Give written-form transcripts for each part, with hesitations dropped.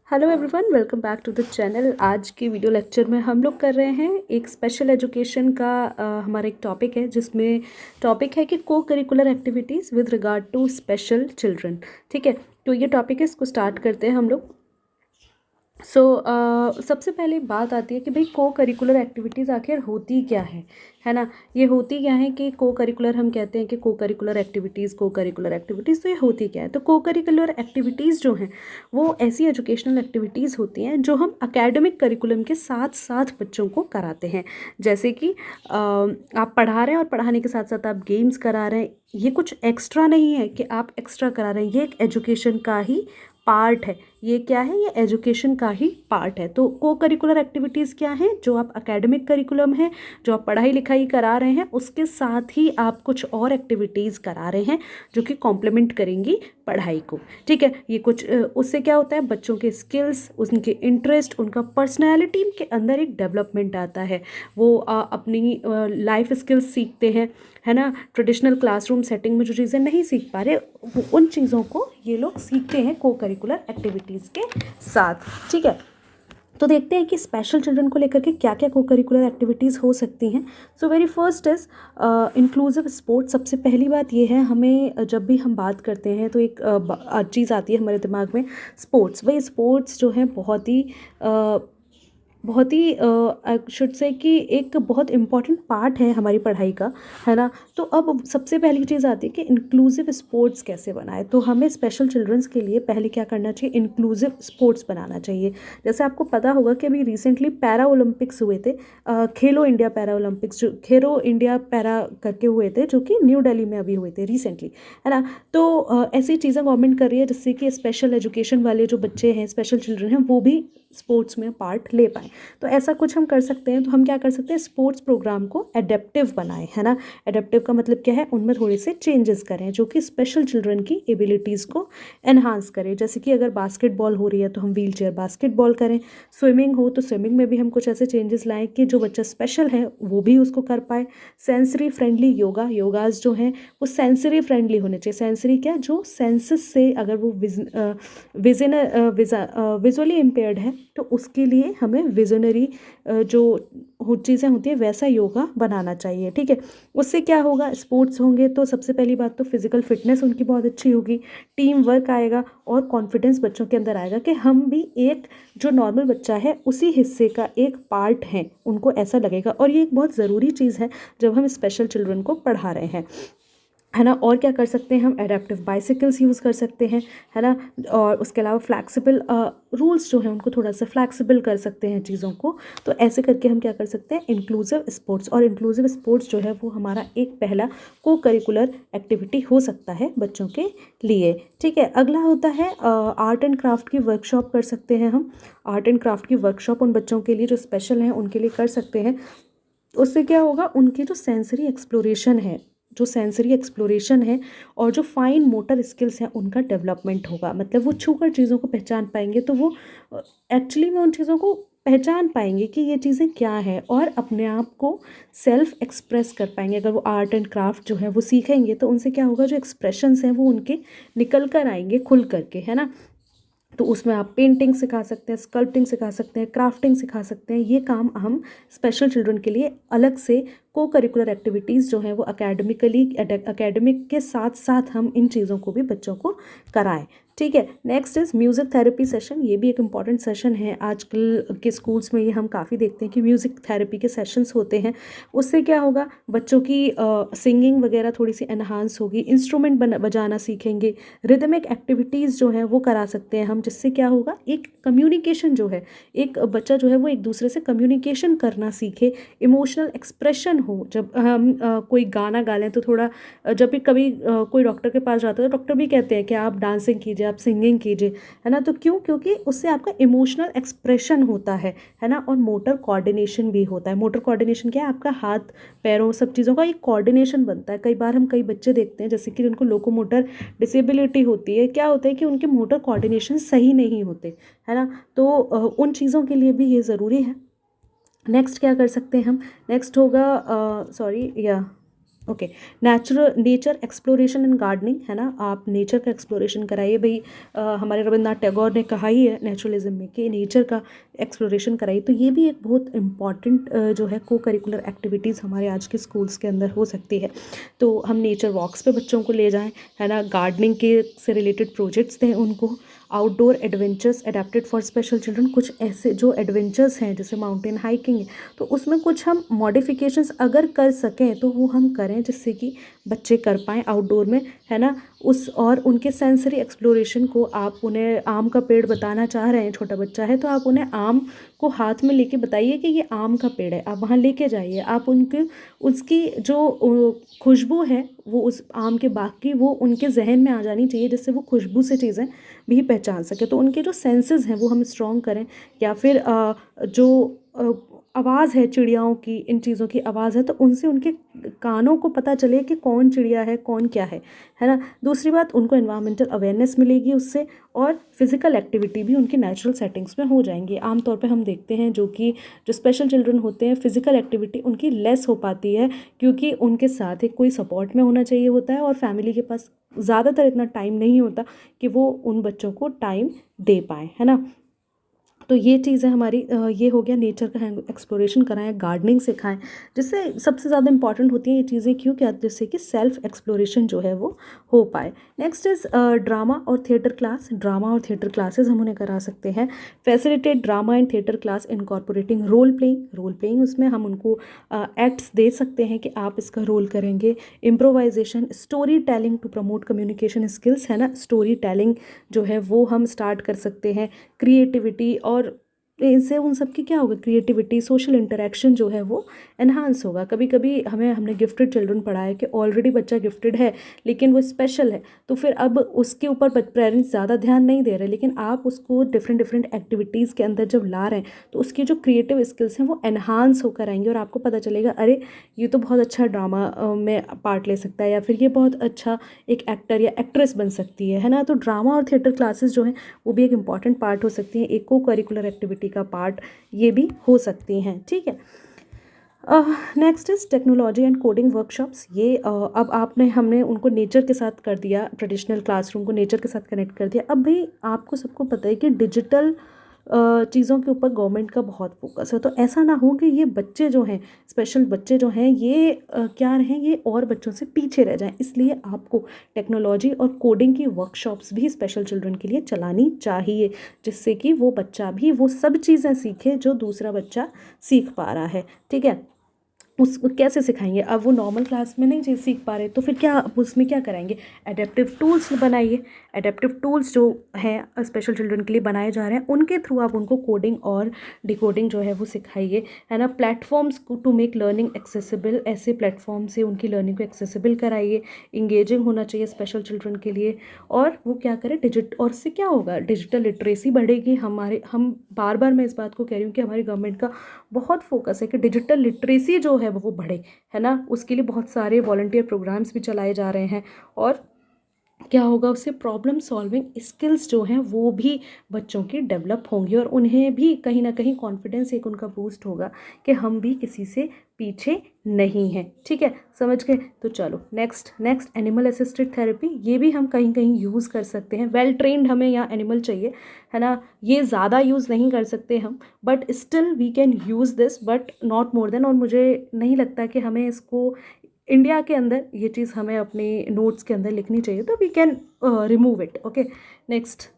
Hello everyone, welcome back to the channel. आज के video lecture में हम लोग कर रहे हैं एक स्पेशल एजुकेशन का हमारा एक टॉपिक है, जिसमें टॉपिक है कि co curricular activities with regard to special children. ठीक है, तो ये टॉपिक है, इसको स्टार्ट करते हैं हम लोग। सबसे पहले बात आती है कि भाई को करिकुलर एक्टिविटीज़ आखिर होती क्या है ना। ये होती क्या है कि को करिकुलर, हम कहते हैं कि को करिकुलर एक्टिविटीज़ तो ये होती क्या है। तो को करिकुलर एक्टिविटीज़ जो हैं वो ऐसी एजुकेशनल एक्टिविटीज़ होती हैं जो हम एकेडमिक करिकुलम के साथ साथ बच्चों को कराते हैं। जैसे कि आप पढ़ा रहे हैं और पढ़ाने के साथ साथ आप गेम्स करा रहे हैं। ये कुछ एक्स्ट्रा नहीं है कि आप एक्स्ट्रा करा रहे हैं, ये एक एजुकेशन का ही पार्ट है। ये क्या है? ये एजुकेशन का ही पार्ट है। तो को करिकुलर एक्टिविटीज़ क्या हैं? जो आप एकेडमिक करिकुलम है, जो आप पढ़ाई लिखाई करा रहे हैं, उसके साथ ही आप कुछ और एक्टिविटीज़ करा रहे हैं जो कि कॉम्प्लीमेंट करेंगी पढ़ाई को। ठीक है, ये कुछ उससे क्या होता है, बच्चों के स्किल्स, उनके इंटरेस्ट, उनका पर्सनैलिटी के अंदर एक डेवलपमेंट आता है। वो अपनी लाइफ स्किल्स सीखते हैं, है ना। ट्रेडिशनल क्लासरूम सेटिंग में जो चीज़ें नहीं सीख पा रहे, उन चीज़ों को ये लोग सीखते हैं को करिकुलर एक्टिविटीज़ के साथ। ठीक है, तो देखते हैं कि स्पेशल चिल्ड्रन को लेकर के क्या क्या को करिकुलर एक्टिविटीज़ हो सकती हैं। So very first is inclusive sports. सबसे पहली बात ये है, हमें जब भी हम बात करते हैं तो एक चीज़ आती है हमारे दिमाग में, स्पोर्ट्स। भाई स्पोर्ट्स जो है बहुत ही शुड से कि एक बहुत इम्पॉर्टेंट पार्ट है हमारी पढ़ाई का, है ना। तो अब सबसे पहली चीज़ आती है कि इंक्लूसिव स्पोर्ट्स कैसे बनाए। तो हमें स्पेशल चिल्ड्रंस के लिए पहले क्या करना चाहिए, इंक्लूसिव स्पोर्ट्स बनाना चाहिए। जैसे आपको पता होगा कि अभी रिसेंटली पैरा ओलंपिक्स हुए थे, खेलो इंडिया पैरा ओलंपिक्स, जो खेलो इंडिया पैरा करके हुए थे, जो कि न्यू दिल्ली में अभी हुए थे रिसेंटली, है ना। तो ऐसी चीज़ें गवर्नमेंट कर रही है जिससे कि स्पेशल एजुकेशन वाले जो बच्चे हैं, स्पेशल चिल्ड्रन हैं, वो भी स्पोर्ट्स में पार्ट ले पाएँ। तो ऐसा कुछ हम कर सकते हैं। तो हम क्या कर सकते हैं, स्पोर्ट्स प्रोग्राम को एडेप्टिव बनाएं, है ना। एडेप्टिव का मतलब क्या है, उनमें थोड़े से चेंजेस करें जो कि स्पेशल चिल्ड्रन की एबिलिटीज़ को एनहांस करें। जैसे कि अगर बास्केटबॉल हो रही है तो हम व्हील चेयर बास्केटबॉल करें, स्विमिंग हो तो स्विमिंग में भी हम कुछ ऐसे चेंजेस लाएं कि जो बच्चा स्पेशल है वो भी उसको कर पाए। सेंसरी फ्रेंडली योगाज जो हैं वो सेंसरी फ्रेंडली होने चाहिए। सेंसरी क्या, जो सेंसेस से अगर वो विजुअली इम्पेयर्ड है तो उसके लिए हमें विजनरी जो चीज़ें होती हैं वैसा योगा बनाना चाहिए। ठीक है, उससे क्या होगा, स्पोर्ट्स होंगे तो सबसे पहली बात तो फिजिकल फिटनेस उनकी बहुत अच्छी होगी, टीम वर्क आएगा और कॉन्फिडेंस बच्चों के अंदर आएगा कि हम भी एक जो नॉर्मल बच्चा है उसी हिस्से का एक पार्ट हैं, उनको ऐसा लगेगा। और ये एक बहुत ज़रूरी चीज़ है जब हम स्पेशल चिल्ड्रन को पढ़ा रहे हैं, है ना। और क्या कर सकते हैं, हम एडेप्टिव बाइसिकल्स यूज़ कर सकते हैं, है ना। और उसके अलावा फ्लैक्सिबल रूल्स जो हैं उनको थोड़ा सा फ्लैक्सिबल कर सकते हैं चीज़ों को। तो ऐसे करके हम क्या कर सकते हैं, इंक्लूसिव स्पोर्ट्स। और इंक्लूसिव स्पोर्ट्स जो है वो हमारा एक पहला को करिकुलर एक्टिविटी हो सकता है बच्चों के लिए। ठीक है, अगला होता है आर्ट एंड क्राफ्ट की वर्कशॉप कर सकते हैं हम। आर्ट एंड क्राफ्ट की वर्कशॉप उन बच्चों के लिए जो स्पेशल हैं उनके लिए कर सकते हैं। उससे क्या होगा, उनकी जो सेंसरी एक्सप्लोरेशन है और जो फाइन मोटर स्किल्स हैं उनका डेवलपमेंट होगा। मतलब वो छूकर चीज़ों को पहचान पाएंगे, तो वो एक्चुअली में उन चीज़ों को पहचान पाएंगे कि ये चीज़ें क्या हैं और अपने आप को सेल्फ एक्सप्रेस कर पाएंगे। अगर वो आर्ट एंड क्राफ्ट जो है वो सीखेंगे तो उनसे क्या होगा, जो एक्सप्रेशंस हैं वो उनके निकल कर आएंगे खुल करके, है ना। तो उसमें आप पेंटिंग सिखा सकते हैं, स्कल्पटिंग सिखा सकते हैं, क्राफ्टिंग सिखा सकते हैं। ये काम हम स्पेशल चिल्ड्रन के लिए अलग से को करिकुलर एक्टिविटीज़ जो हैं वो एकेडमिक के साथ साथ हम इन चीज़ों को भी बच्चों को कराएं। ठीक है, next is music therapy session. ये भी एक इम्पॉर्टेंट सेशन है। आजकल के स्कूल्स में ये हम काफ़ी देखते हैं कि म्यूज़िक थेरेपी के सेशंस होते हैं। उससे क्या होगा, बच्चों की सिंगिंग वगैरह थोड़ी सी एनहांस होगी, इंस्ट्रूमेंट बजाना सीखेंगे, रिदमिक एक्टिविटीज़ जो है वो करा सकते हैं हम। जिससे क्या होगा, एक कम्युनिकेशन जो है, एक बच्चा जो है वो एक दूसरे से कम्युनिकेशन करना सीखे, इमोशनल एक्सप्रेशन हो। जब हम कोई गाना गा लें तो थोड़ा जब भी कभी कोई डॉक्टर के पास जाता है तो डॉक्टर भी कहते हैं कि आप डांसिंग कीजिए, आप सिंगिंग कीजिए, है ना। तो क्यों, क्योंकि उससे आपका इमोशनल एक्सप्रेशन होता है ना। और मोटर कोऑर्डिनेशन भी होता है। मोटर कोऑर्डिनेशन क्या है, आपका हाथ पैरों सब चीज़ों का एक कोऑर्डिनेशन बनता है। कई बार हम कई बच्चे देखते हैं जैसे कि जिनको लोकोमोटर डिसेबिलिटी होती है, क्या होता है कि उनके मोटर कोऑर्डिनेशन सही नहीं होते, है ना। तो उन चीज़ों के लिए भी ये ज़रूरी है। नेक्स्ट क्या कर सकते हैं हम, नेक्स्ट होगा okay. Nature exploration and gardening, है ना, आप नेचर का एक्सप्लोरेशन कराइए भाई। हमारे रविंद्रनाथ टैगोर ने कहा ही है नेचुरलिज्म में कि नेचर का एक्सप्लोरेशन कराइए। तो ये भी एक बहुत इम्पॉर्टेंट जो है को करिकुलर एक्टिविटीज़ हमारे आज के स्कूल्स के अंदर हो सकती है। तो हम नेचर वॉक्स पे बच्चों को ले जाएं, है ना, गार्डनिंग के से रिलेटेड प्रोजेक्ट्स दें उनको, outdoor adventures adapted for special children, कुछ ऐसे जो एडवेंचर्स हैं जैसे माउंटेन हाइकिंग है, तो उसमें कुछ हम मॉडिफिकेशंस अगर कर सकें तो वो हम करें जिससे कि बच्चे कर पाएँ आउटडोर में, है ना। उस और उनके सेंसरी एक्सप्लोरेशन को, आप उन्हें आम का पेड़ बताना चाह रहे हैं, छोटा बच्चा है तो आप उन्हें आम को हाथ में लेके बताइए कि ये आम का पेड़ है, आप वहाँ लेके जाइए, आप उनके उसकी जो खुशबू है वो उस आम के बाग की वो उनके जहन में आ जानी चाहिए, जिससे वो खुशबू से चीज़ें भी पहचान सके। तो उनके जो सेंसेस हैं वो हम स्ट्रॉन्ग करें, या फिर जो आवाज़ है चिड़ियाओं की, इन चीज़ों की आवाज़ है तो उनसे उनके कानों को पता चले कि कौन चिड़िया है कौन क्या है ना। दूसरी बात, उनको एनवायरमेंटल अवेयरनेस मिलेगी उससे, और फिज़िकल एक्टिविटी भी उनकी नेचुरल सेटिंग्स में हो जाएंगी। आमतौर पे हम देखते हैं जो स्पेशल चिल्ड्रन होते हैं, फिज़िकल एक्टिविटी उनकी लेस हो पाती है, क्योंकि उनके साथ एक कोई सपोर्ट में होना चाहिए होता है, और फैमिली के पास ज़्यादातर इतना टाइम नहीं होता कि वो उन बच्चों को टाइम दे पाएँ, है ना। तो ये चीज़ें हमारी ये हो गया, नेचर का एक्सप्लोरेशन कराएं, गार्डनिंग सिखाएं, जिससे सबसे ज़्यादा इंपॉर्टेंट होती हैं ये चीज़ें। क्यों? क्या? जिससे कि सेल्फ एक्सप्लोरेशन जो है वो हो पाए। नेक्स्ट इज़ ड्रामा और थिएटर क्लास। ड्रामा और थिएटर क्लासेस हम उन्हें करा सकते हैं। Facilitate drama and theatre class incorporating role playing उसमें हम उनको एक्ट्स दे सकते हैं कि आप इसका रोल करेंगे। Improvisation, story telling to promote communication skills, है ना, स्टोरी टेलिंग जो है वो हम स्टार्ट कर सकते हैं। क्रिएटिविटी, और इससे उन सब की क्या होगा, क्रिएटिविटी, सोशल इंटरेक्शन जो है वो एनहांस होगा। कभी कभी हमने गिफ्टेड चिल्ड्रन पढ़ा है कि ऑलरेडी बच्चा गिफ्टेड है लेकिन वो स्पेशल है, तो फिर अब उसके ऊपर पेरेंट्स ज़्यादा ध्यान नहीं दे रहे, लेकिन आप उसको डिफरेंट डिफरेंट एक्टिविटीज़ के अंदर जब ला रहे हैं तो उसकी जो क्रिएटिव स्किल्स हैं वो एनहांस होकर आएंगे, और आपको पता चलेगा अरे ये तो बहुत अच्छा ड्रामा में पार्ट ले सकता है, या फिर ये बहुत अच्छा एक एक्टर या एक्ट्रेस बन सकती है ना। तो ड्रामा और थिएटर क्लासेस जो हैं वो भी एक इम्पॉर्टेंट पार्ट हो सकती हैं, एक को करिकुलर एक्टिविटी का पार्ट ये भी हो सकती हैं, ठीक है। Next is technology and coding workshops. ये अब हमने उनको नेचर के साथ कर दिया, ट्रेडिशनल क्लासरूम को नेचर के साथ कनेक्ट कर दिया। अब भाई आपको सबको पता है कि डिजिटल चीज़ों के ऊपर गवर्नमेंट का बहुत फोकस है, तो ऐसा ना हो कि ये बच्चे जो हैं, स्पेशल बच्चे जो हैं, ये क्या रहें, ये और बच्चों से पीछे रह जाएं। इसलिए आपको टेक्नोलॉजी और कोडिंग की वर्कशॉप्स भी स्पेशल चिल्ड्रन के लिए चलानी चाहिए, जिससे कि वो बच्चा भी वो सब चीज़ें सीखे जो दूसरा बच्चा सीख पा रहा है, ठीक है। उसको कैसे सिखाएंगे? अब वो नॉर्मल क्लास में नहीं चीज़ सीख पा रहे, तो फिर क्या आप उसमें क्या कराएंगे? एडेप्टिव टूल्स बनाइए। एडेप्टिव टूल्स जो हैं स्पेशल चिल्ड्रन के लिए बनाए जा रहे हैं, उनके थ्रू आप उनको कोडिंग और डिकोडिंग जो है वो सिखाइए, है ना। Platforms to make learning accessible, ऐसे प्लेटफॉर्म से उनकी लर्निंग को एक्सेसिबल कराइए। इंगेजिंग होना चाहिए स्पेशल चिल्ड्रन के लिए, और वो क्या करें, और इससे क्या होगा, डिजिटल लिटरेसी बढ़ेगी। हम बार बार मैं इस बात को कह रही हूँ कि हमारी गवर्नमेंट का बहुत फोकस है कि डिजिटल लिटरेसी जो है वो बढ़े, है ना। उसके लिए बहुत सारे वॉलंटियर प्रोग्राम्स भी चलाए जा रहे हैं, और क्या होगा, उससे प्रॉब्लम सॉल्विंग स्किल्स जो हैं वो भी बच्चों की डेवलप होंगी, और उन्हें भी कहीं ना कहीं कॉन्फिडेंस एक उनका बूस्ट होगा कि हम भी किसी से पीछे नहीं हैं, ठीक है, समझ गए। तो चलो नेक्स्ट एनिमल असिस्टेड थेरेपी, ये भी हम कहीं कहीं यूज़ कर सकते हैं। वेल ट्रेंड हमें यहाँ एनिमल चाहिए, है ना। ये ज़्यादा यूज़ नहीं कर सकते हम, but still we can use this, but not more than. और मुझे नहीं लगता कि हमें इसको इंडिया के अंदर ये चीज़ हमें अपने नोट्स के अंदर लिखनी चाहिए, तो we can remove it, okay. Next,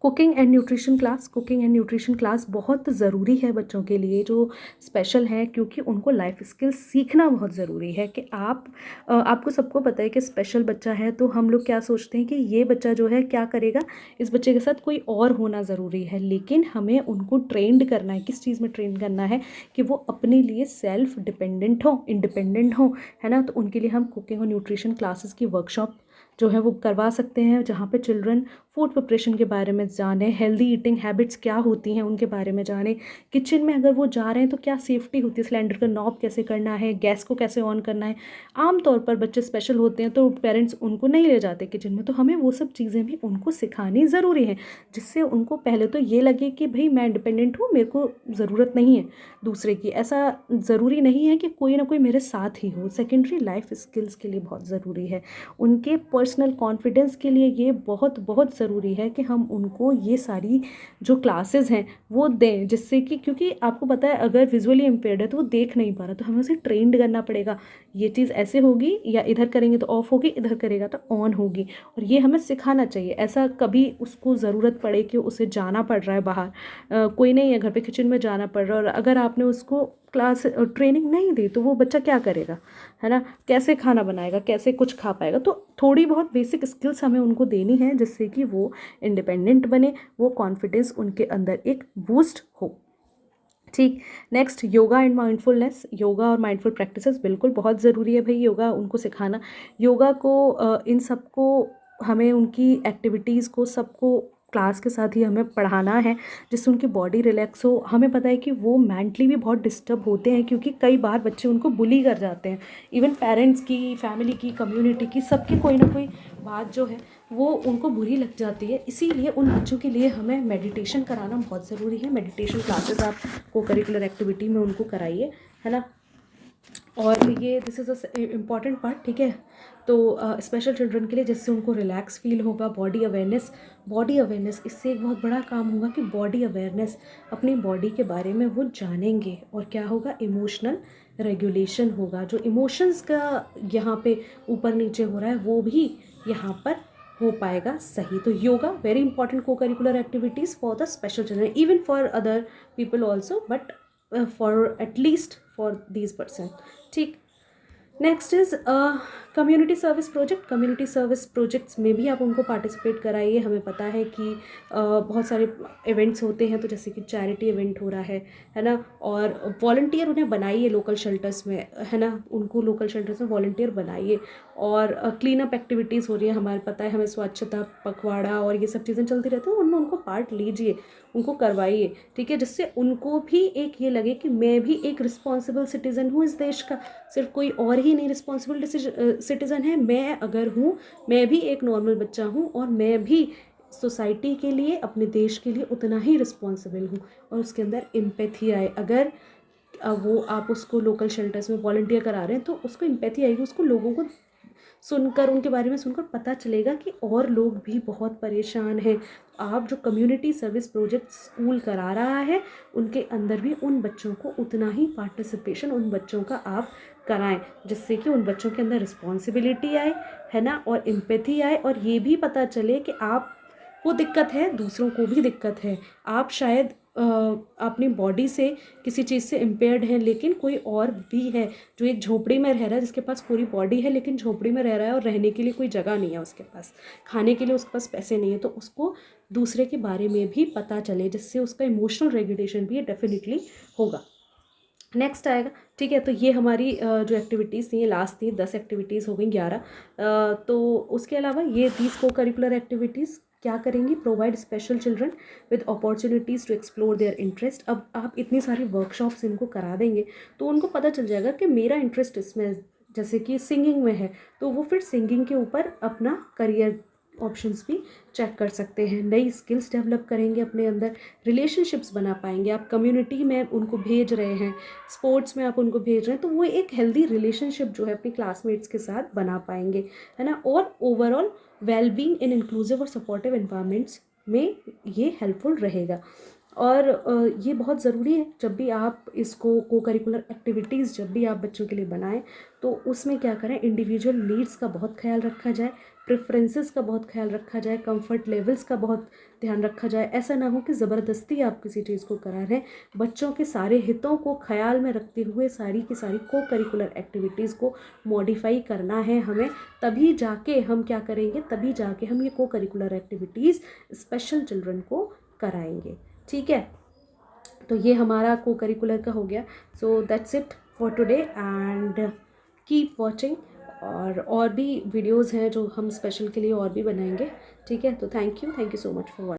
cooking and nutrition class. Cooking and nutrition class बहुत ज़रूरी है बच्चों के लिए जो स्पेशल हैं, क्योंकि उनको लाइफ स्किल्स सीखना बहुत ज़रूरी है। कि आपको सबको पता है कि स्पेशल बच्चा है, तो हम लोग क्या सोचते हैं कि ये बच्चा जो है क्या करेगा, इस बच्चे के साथ कोई और होना ज़रूरी है, लेकिन हमें उनको ट्रेंड करना है। किस चीज़ में ट्रेंड करना है? कि वो अपने लिए सेल्फ डिपेंडेंट हो, इंडिपेंडेंट हो, है ना। तो उनके लिए हम कुकिंग और न्यूट्रिशन क्लासेस की वर्कशॉप जो है वो करवा सकते हैं, जहाँ पे चिल्ड्रन फूड प्रिपरेशन के बारे में जाने, हेल्दी ईटिंग हैबिट्स क्या होती हैं उनके बारे में जाने, किचन में अगर वो जा रहे हैं तो क्या सेफ्टी होती है, सिलेंडर का नॉब कैसे करना है, गैस को कैसे ऑन करना है। आम तौर पर बच्चे स्पेशल होते हैं तो पेरेंट्स उनको नहीं ले जाते किचन में, तो हमें वो सब चीज़ें भी उनको सिखानी ज़रूरी है, जिससे उनको पहले तो ये लगे कि भाई मैं इंडिपेंडेंट हूँ, मेरे को ज़रूरत नहीं है दूसरे की। ऐसा ज़रूरी नहीं है कि कोई ना कोई मेरे साथ ही हो। सेकेंडरी लाइफ स्किल्स के लिए बहुत ज़रूरी है, उनके पर्सनल कॉन्फिडेंस के लिए ये बहुत बहुत ज़रूरी है कि हम उनको ये सारी जो क्लासेस हैं वो दें, जिससे कि, क्योंकि आपको पता है अगर विजुअली इम्पेयर्ड है तो वो देख नहीं पा रहा, तो हमें उसे ट्रेंड करना पड़ेगा, ये चीज़ ऐसे होगी या इधर करेंगे तो ऑफ होगी, इधर करेगा तो ऑन होगी, और ये हमें सिखाना चाहिए। ऐसा कभी उसको ज़रूरत पड़े कि उसे जाना पड़ रहा है बाहर, कोई नहीं है घर पे, किचन में जाना पड़ रहा है, और अगर आपने उसको क्लास ट्रेनिंग नहीं दी तो वो बच्चा क्या करेगा, है ना, कैसे खाना बनाएगा, कैसे कुछ खा पाएगा। तो थोड़ी बहुत बेसिक स्किल्स हमें उनको देनी है जिससे कि वो इंडिपेंडेंट बने, वो कॉन्फिडेंस उनके अंदर एक बूस्ट हो। ठीक। Next, yoga and mindfulness. Yoga और माइंडफुल प्रैक्टिसेस बिल्कुल बहुत ज़रूरी है भाई, योगा उनको सिखाना। योगा को इन सबको हमें उनकी एक्टिविटीज़ को सबको क्लास के साथ ही हमें पढ़ाना है, जिससे उनकी बॉडी रिलैक्स हो। हमें पता है कि वो मेंटली भी बहुत डिस्टर्ब होते हैं, क्योंकि कई बार बच्चे उनको बुली कर जाते हैं, इवन पेरेंट्स की, फैमिली की, कम्युनिटी की, सबकी कोई ना कोई बात जो है वो उनको बुरी लग जाती है। इसीलिए उन बच्चों के लिए हमें मेडिटेशन कराना बहुत ज़रूरी है। मेडिटेशन क्लासेस आप को करिकुलर एक्टिविटी में उनको कराइए, है ना। और ये this is a important part, ठीक है। तो स्पेशल चिल्ड्रन के लिए जिससे उनको रिलैक्स फील होगा, बॉडी अवेयरनेस, इससे एक बहुत बड़ा काम होगा कि बॉडी अवेयरनेस, अपनी बॉडी के बारे में वो जानेंगे, और क्या होगा, इमोशनल रेगुलेशन होगा। जो इमोशंस का यहाँ पे ऊपर नीचे हो रहा है वो भी यहाँ पर हो पाएगा सही। तो योगा वेरी इंपॉर्टेंट को curricular activities for the special children, even for other people also, but for at least for these person. ठीक। Next is community service project. Community service projects में भी आप उनको पार्टिसिपेट कराइए। हमें पता है कि बहुत सारे इवेंट्स होते हैं, तो जैसे कि चैरिटी इवेंट हो रहा है ना, और वॉलंटियर उन्हें बनाइए लोकल शेल्टर्स में, है ना, उनको लोकल शेल्टर्स में वॉलंटियर बनाइए। और क्लीन अप एक्टिविटीज़ हो रही है, हमारे पता है, हमें स्वच्छता पखवाड़ा और ये सब चीज़ें चलती रहती हैं, उनमें उनको पार्ट लीजिए, उनको करवाइए, ठीक है, जिससे उनको भी एक ये लगे कि मैं भी एक रिस्पॉन्सिबल सिटीज़न हूँ इस देश का, सिर्फ कोई और ही नहीं रिस्पॉन्सिबल सिटीज़न है, मैं अगर हूँ, मैं भी एक नॉर्मल बच्चा हूँ, और मैं भी सोसाइटी के लिए, अपने देश के लिए उतना ही रिस्पॉन्सिबल हूँ। और उसके अंदर एम्पैथी आए, अगर वो आप उसको लोकल शेल्टर्स में वॉलंटियर करा रहे हैं तो उसको एम्पैथी आएगी, उसको लोगों को सुनकर, उनके बारे में सुनकर पता चलेगा कि और लोग भी बहुत परेशान हैं। आप जो कम्युनिटी सर्विस प्रोजेक्ट स्कूल करा रहा है, उनके अंदर भी उन बच्चों को उतना ही पार्टिसिपेशन उन बच्चों का आप कराएं, जिससे कि उन बच्चों के अंदर रिस्पॉन्सिबिलिटी आए, है ना, और एम्पैथी आए, और ये भी पता चले कि आप को दिक्कत है, दूसरों को भी दिक्कत है। आप शायद अपनी बॉडी से किसी चीज़ से इम्पेयर्ड हैं, लेकिन कोई और भी है जो एक झोपड़ी में रह रहा है, जिसके पास पूरी बॉडी है लेकिन झोपड़ी में रह रहा है, और रहने के लिए कोई जगह नहीं है उसके पास, खाने के लिए उसके पास पैसे नहीं है। तो उसको दूसरे के बारे में भी पता चले, जिससे उसका इमोशनल रेगुलेशन भी डेफिनेटली होगा। नेक्स्ट आएगा, ठीक है। तो ये हमारी जो एक्टिविटीज़ थी, ये लास्ट थी, 10 एक्टिविटीज़ हो गई, 11। तो उसके अलावा ये 30 को करिकुलर एक्टिविटीज़ क्या करेंगी, provide special children with opportunities to explore their interest. अब आप इतनी सारी वर्कशॉप्स इनको करा देंगे तो उनको पता चल जाएगा कि मेरा इंटरेस्ट इसमें, जैसे कि सिंगिंग में है, तो वो फिर सिंगिंग के ऊपर अपना करियर ऑप्शंस भी चेक कर सकते हैं, नई स्किल्स डेवलप करेंगे अपने अंदर, रिलेशनशिप्स बना पाएंगे। आप कम्युनिटी में उनको भेज रहे हैं, स्पोर्ट्स में आप उनको भेज रहे हैं, तो वो एक हेल्दी रिलेशनशिप जो है अपने क्लासमेट्स के साथ बना पाएंगे, है ना। और ओवरऑल वेलबींग इन इंक्लूसिव और सपोर्टिव एनवायरनमेंट्स में ये हेल्पफुल रहेगा। और ये बहुत ज़रूरी है, जब भी आप इसको को करिकुलर एक्टिविटीज़ जब भी आप बच्चों के लिए बनाएं, तो उसमें क्या करें, इंडिविजुअल नीड्स का बहुत ख्याल रखा जाए, प्रेफरेंसेस का बहुत ख्याल रखा जाए, कंफर्ट लेवल्स का बहुत ध्यान रखा जाए। ऐसा ना हो कि ज़बरदस्ती आप किसी चीज़ को करा रहे हैं। बच्चों के सारे हितों को ख्याल में रखते हुए सारी की सारी को करिकुलर एक्टिविटीज़ को मॉडिफाई करना है हमें, तभी जाके हम क्या करेंगे, तभी जाके हम ये को करिकुलर एक्टिविटीज़ स्पेशल चिल्ड्रन को कराएंगे, ठीक है। तो ये हमारा को करिकुलर का हो गया। So that's it for today, and keep watching और भी वीडियोज़ हैं जो हम स्पेशल के लिए और भी बनाएंगे, ठीक है। तो thank you so much for watching.